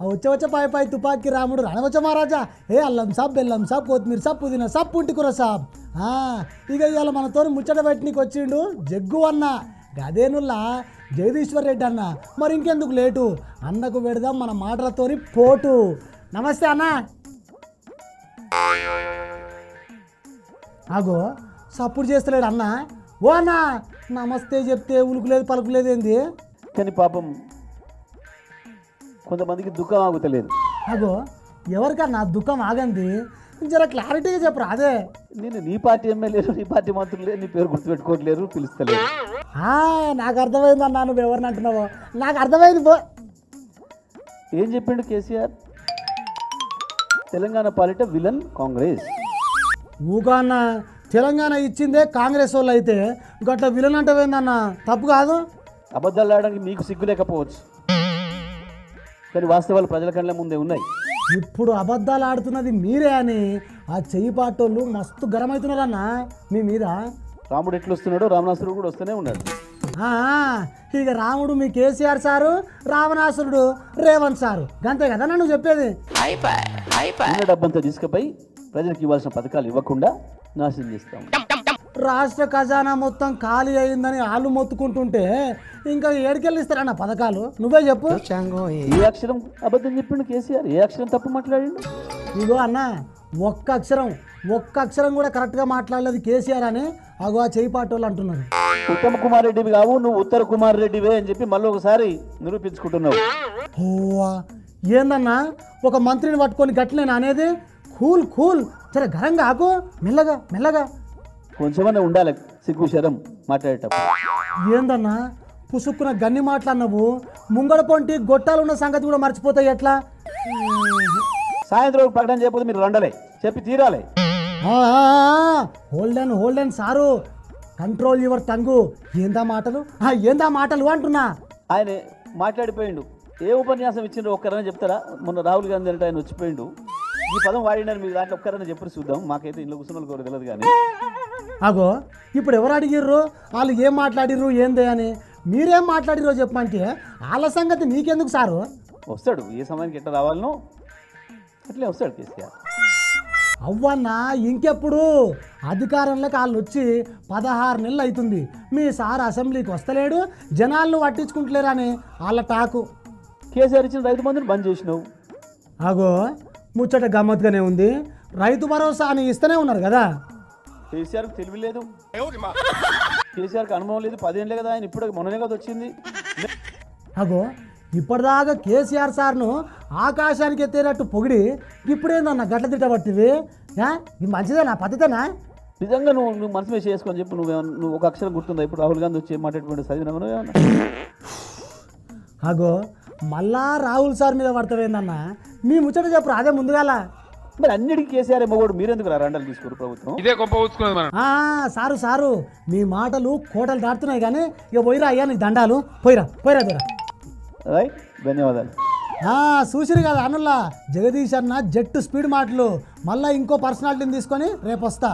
వచ్చే పాయ పాయ తుపాకీ రాముడు రణవచ్చ మహారాజా ఏ అల్లం సాబ్ బెల్లం సాబ్ కొత్తిమీర సాబ్ పుదీనా సాబ్ పుంటికూర సాబ్ ఇక ఇవాళ మనతో ముచ్చట పెట్టినకి వచ్చిండు జగ్గు అన్న గదేనుల్లా జగదీశ్వర్ రెడ్డి అన్న. మరి ఇంకెందుకు లేటు, అన్నకు పెడదాం మన మాటలతోని పోటు. నమస్తే అన్న. ఆగో సప్పుడు చేస్తలేడు అన్న. ఓ అన్న నమస్తే చెప్తే ఉలుకులేదు పలుకులేదు ఏంది? కానీ పాపం కొంతమందికి దుఃఖం ఆగుతలేదు. అగో ఎవరికన్నా దుఃఖం ఆగంది, జర క్లారిటీగా చెప్పరు. అదే నేను నీ పార్టీ ఎమ్మెల్యేలు నీ పార్టీ మంత్రులు నీ పేరు గుర్తుపెట్టుకోవట్లేరు, పిలుస్తలేరు. నాకు అర్థమైంది అన్నా, నువ్వు ఎవరిని అంటున్నావో నాకు అర్థమైంది. పో ఏం చెప్పిండు కేసీఆర్? తెలంగాణ పాలిట విలన్ కాంగ్రెస్. ఊగా అన్న, తెలంగాణ ఇచ్చిందే కాంగ్రెస్ వాళ్ళు అయితే గట్ల విలన్ అంటే ఏందన్న? తప్పు కాదు. అబద్ధాలు ఆడడానికి మీకు సిగ్గు లేకపోవచ్చు, కానీ వాస్తవాలు ప్రజల కళ్ళ ముందే ఉన్నాయి. ఇప్పుడు అబద్ధాలు ఆడుతున్నది మీరే అని ఆ చెయ్యి పాటోళ్ళు మస్తు గరం అవుతున్నారన్న మీ మీద. రాముడు ఎట్లు వస్తున్నాడో రావణాసురుడు కూడా వస్తూనే ఉన్నాడు. ఇక రాముడు మీ కేసీఆర్ సారు, రావణాసురుడు రేవంత్ సారు, అంతే కదా నువ్వు చెప్పేది. ఉన్న డబ్బంతా తీసుకుపోయి ప్రజలకు ఇవ్వాల్సిన పథకాలు ఇవ్వకుండా నాశనం చేస్తాం. రాష్ట్ర ఖజానా మొత్తం ఖాళీ అయిందని వాళ్ళు మొత్తుకుంటుంటే ఇంకా ఏడికెళ్ళి ఇస్తారన్న పథకాలు? నువ్వే చెప్పు. ఏ అక్షరం అబద్ధం చెప్పిండు కేసీఆర్? ఏ అక్షరం తప్పు మాట్లాడిండు? ఇగో అన్న, ఒక్క అక్షరం కూడా కరెక్ట్గా మాట్లాడలేదు కేసీఆర్ అని అగో ఆ చేయి పాటోళ్ళు అంటున్నారు. ఉత్తమ కుమార్ రెడ్డివి కావు, నువ్వు ఉత్తర కుమార్ రెడ్డివే అని చెప్పి మళ్ళీ ఒకసారి నిరూపించుకుంటున్నావు. ఓ ఏందన్నా, ఒక మంత్రిని పట్టుకొని గట్లేనా అనేది? కూల్ సరే ఘనంగా ఆకు, మెల్లగా కొంచెమన్నా ఉండాలి సిగ్గు శరం మాట్లాడేటప్పుడు. ఏందన్నా పుసుక్కున గన్ని మాట్లాడినవు, ముంగడ పొంటి గొట్టాలు ఉన్న సంగతి కూడా మర్చిపోతాయి ఎట్లా? సాయంత్రం ప్రకటన చేయకపోతే మీరు రండలే, చెప్పి తీరాలి. హోల్డెన్ సారు, కంట్రోల్ యువర్ టంగు. ఏందా మాటలు అంటున్నా. ఆయన మాట్లాడిపోయిండు. ఏ ఉపన్యాసం ఇచ్చిండ్రు ఒక్కరైనా చెప్తారా? మొన్న రాహుల్ గాంధీ అంటే ఆయన వచ్చిపోయిండు, ఈ పదం వాడినారు, మీరు దాంట్లో ఒక్కరైనా చెప్పి చూద్దాం. మాకైతే ఇంట్లో కూర్చున్న వాళ్ళు తెలియదు. కానీ అగో ఇప్పుడు ఎవరు అడిగిర్రు, వాళ్ళు ఏం మాట్లాడిర్రు ఏందే అని? మీరేం మాట్లాడిరో చెప్పమంటే వాళ్ళ సంగతి నీకెందుకు సారు? వస్తాడు, ఏ సమయానికి ఎట్లా రావాలనో అట్లే వస్తాడు కేసీఆర్. అవ్వన్నా ఇంకెప్పుడు? అధికారంలోకి వాళ్ళు వచ్చి 16 నెలలు అవుతుంది, మీ సార్ అసెంబ్లీకి వస్తలేడు, జనాలను పట్టించుకుంటలేరని వాళ్ళ టాకు. కేసీఆర్ ఇచ్చిన రైతు బంధుని బంద్ చేసినావు. అగో ముచ్చట గమ్మత్తుగానే ఉంది. రైతు భరోసా అని ఇస్తూనే ఉన్నారు కదా. కేసీఆర్కి తెలివి లేదు, కేసీఆర్కి అనుభవం లేదు. 10 ఏళ్ళే కదా ఆయన, ఇప్పుడు మొన్ననే కదా వచ్చింది. అగో ఇప్పటిదాకా కేసీఆర్ సార్ను ఆకాశానికి ఎత్తేటట్టు పొగిడి ఇప్పుడేందన్న గట్ల తిట్టబట్టివి? ఇది మంచిదేనా, పద్ధతేనా? నిజంగా నువ్వు మనసు మీద చేసుకొని చెప్పు. నువ్వు ఒక అక్షరం గుర్తుందా? ఇప్పుడు రాహుల్ గాంధీ వచ్చి మాట్లాడుకుంటే చదివినావు ఏమన్నా? అగో మళ్ళా రాహుల్ సార్ మీద పడతావేందన్న? మీ ముచ్చట చెప్పు అదే ముందుగాల. మరి అన్నిటికీ కేసీఆర్ ఏమోడు, మీరెందుకు రండాలు తీసుకోరు ప్రభుత్వం? ఇదే గొప్ప ఊచుకున్నది. సారు మీ మాటలు కోటలు దాటుతున్నాయి కానీ ఇక పోయిరా అయ్యా నీ దండాలు. పోయిరా దూరా. రైట్, ధన్యవాదాలు. చూసిరు కదా అనుల్లా జగదీష్ అన్న జట్టు స్పీడ్ మాటలు. మళ్ళీ ఇంకో పర్సనాలిటీని తీసుకొని రేపు వస్తా.